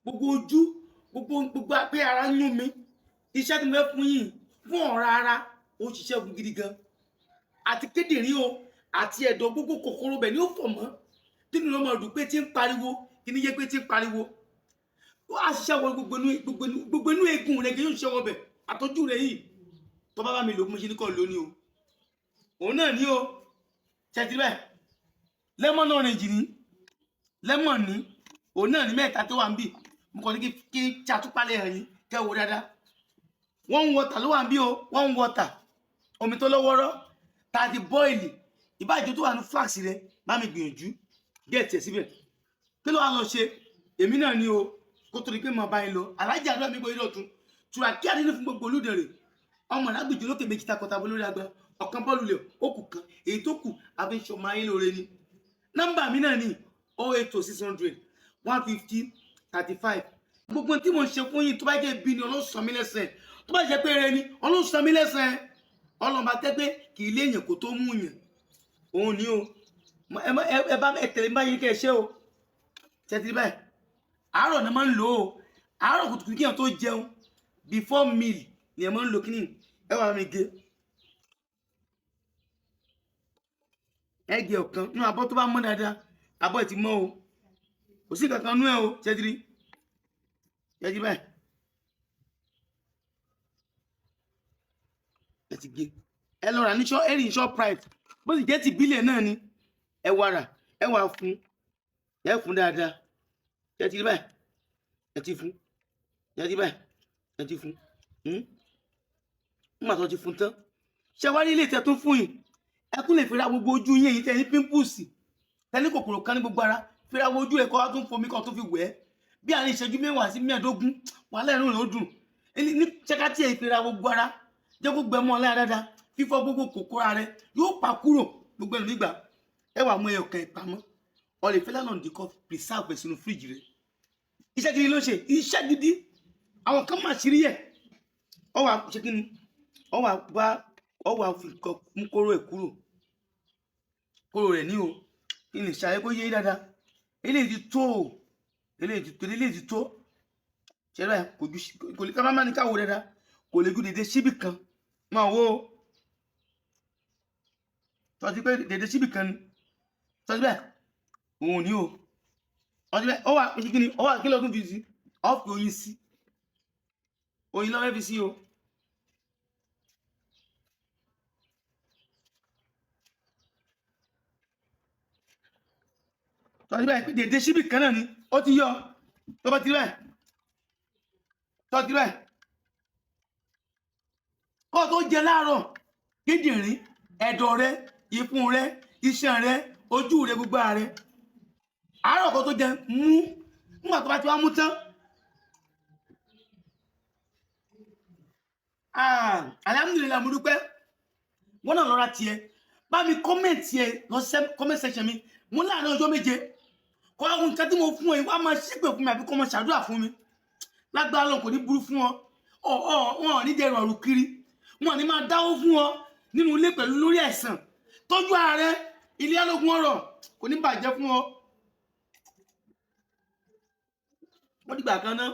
gbogbo ojú gbogbo pé ara ń yún mi iṣẹ́ tí mo fẹ́ fún yín fún ọ̀rá ara ó ṣiṣẹ́ fún gidi gan àti kíndìnrín o àti ẹ̀dọ̀ gbogbo kòkòrò bẹ̀ ni ó fọ̀ mọ́ tí nínú ọmọ ọdún pé tí ń pariwo kí ni yé pé tí ń pariwo ó á ṣiṣẹ́ wọ gbogbo inú eegun rẹ̀ kì yóò ṣiṣẹ́ wọ bẹ̀ àtọ́jú rẹ̀ yìí tó bá bá mi lò ó mo ṣe ní kọ́ lóní o òun náà ní o ṣẹ́tí bẹ́ẹ̀ lemon orange ní lemon ní òun náà ní mẹ́ta tó wà ń bì mo kàn ní kí ṣàtúpalẹ̀ hàn yín kẹ́ wo dáadáa one water ló wà ń bí o one water omi tó lọ́wọ́rọ́ tàbí bọ́ìlì ìbájú tó wà ní flax rẹ bá mi gbìyànjú gẹ̀ẹ́tì ẹ̀ síbẹ̀ kí ló wà lọ ṣe èmi náà ní o kó tó di pé mo bá yín lọ alájà àdúrà mi gbọ́ ilé ọ̀tún tura kí adínú fún gbogbo olùdẹ̀rẹ̀ ọmọ ìdágbèjì lókè méjì takọta bó lórí agbá ọ̀kan bọ́ọ̀lù lẹ̀ ó kù kan èyí tó kù abẹ́ṣọ máa yín lóore ni nọ́mbà mi náà ní 080 600 150 35 gbogbo tí mo ń ṣe fún yín tó bá jẹ́ ibi ni Ọlọ́run san mí lẹ́san tó bá jẹ́ pé eré ni Ọlọ́run san mí lẹ́san Ọlọ́run bá tẹ́ pé kì í lé èèyàn kó tó mú yàn òun ni o ẹ bá tẹ̀lé bá yín kẹ́ ẹ ṣe o tẹ́tí báyìí àárọ̀ ni máa ń lò ó àárọ̀ kùtùkùtù kí èèyàn tó jẹun before meal ni ẹ máa ń lò kíní ẹ wà mí gé ẹgẹ ọ̀kan nínú abọ́ tó bá mọ́ dáadáa abọ́ ẹ̀ ti mọ́ o kò sí kankan nú ẹ o tẹ́tí báyìí ẹ ti gé ẹ lọ rà ní ẹrì Shoprite bó sì jẹ́ ti bílẹ̀ náà ni ẹ wà rà ẹ wà fún dáadáa ẹ ti rí báyìí ẹ ti fún ẹ ti báyìí ẹ ti fún nígbà tó ti fún tán ṣé wá ní ilé ìtẹ́ tó fún yìí ẹ kún lè fira gbogbo ojú yín èyí tẹ́ ní pimples tẹ́ ní kòkòrò kan ní gbogbo ara fira ojú ẹ̀ kọ́ wá tó ń fomi kan tó fi wẹ̀ ẹ́ bí àárín ìṣẹ́jú 10 sí 15 wàhálà ẹ̀rùn ló dùn ní ṣẹ́kátì ẹ̀ fira gbogbo ara jẹ́ gbogbo ẹmọ ọ̀la dáadáa fífọ́ gbogbo kòkòrò rẹ yóò pa kúrò gbogbo ẹnu nígbà ẹ wà mú ẹyọ kan ìpamọ́ ọ̀lẹ̀ fẹ́lá náà dìkọ́ preserve sínú fíríjì rẹ iṣẹ́ gidi ló ṣe iṣẹ́ gidi àwọn kan máa ṣírí ẹ̀ ọwà ṣe kí ni ọwà fi mú kóró ẹ̀ kóró rẹ̀ ní o kí ni ṣàyẹ kó yé dáadáa eléyìí ti tó ṣẹlẹ̀ kò lè ká má ní káwọ́ dáadáa kò lè ju dédé síbì kan máa wó tọ́jú pé dédé síbì kan ni tọ́jú bẹ́ẹ̀ òun ní o tọ́jú bẹ́ẹ̀ ó wà kí ni ó wà kí lọ́dún fi sí ọ́ fi oyin sí oyin lọ́wọ́ fi sí o tọ́jú bẹ́ẹ̀ dédé síbì kan náà ni ó ti yọ tó bá ti rí bẹ́ẹ̀ tọ́jú bẹ́ẹ̀ kọ́ tó jẹ láàárọ̀ kíndìnrín ẹ̀dọ̀ rẹ ìfun rẹ iṣan rẹ ojú rẹ gbogbo rẹ àárọ̀ kọ́ tó jẹ mú nígbà tó bá ti wá mú tán alhamdulillah mo dúpẹ́ wọ́n náà lọ́ra tiẹ̀ bá mi kọ́mẹ̀ntì ẹ̀ lọ sí comment section mi mo láàárín ọjọ́ 7 kọ́ àwọn nǹkan tí mo fún ẹ wá máa ṣépè fún mi àbí kọ́ máa ṣàdúrà fún mi lágbára lọ kò ní burú fún ọ wọn ò ní dẹrù ọ̀rù kiri wọn ní máa dáwó fún ọ nínú ilé pẹ̀lú lórí àìsàn tọ́jú ààrẹ ilé alógun ọ̀rọ̀ kò ní bàjẹ́ fún ọ wọ́n dìgbà kan náà.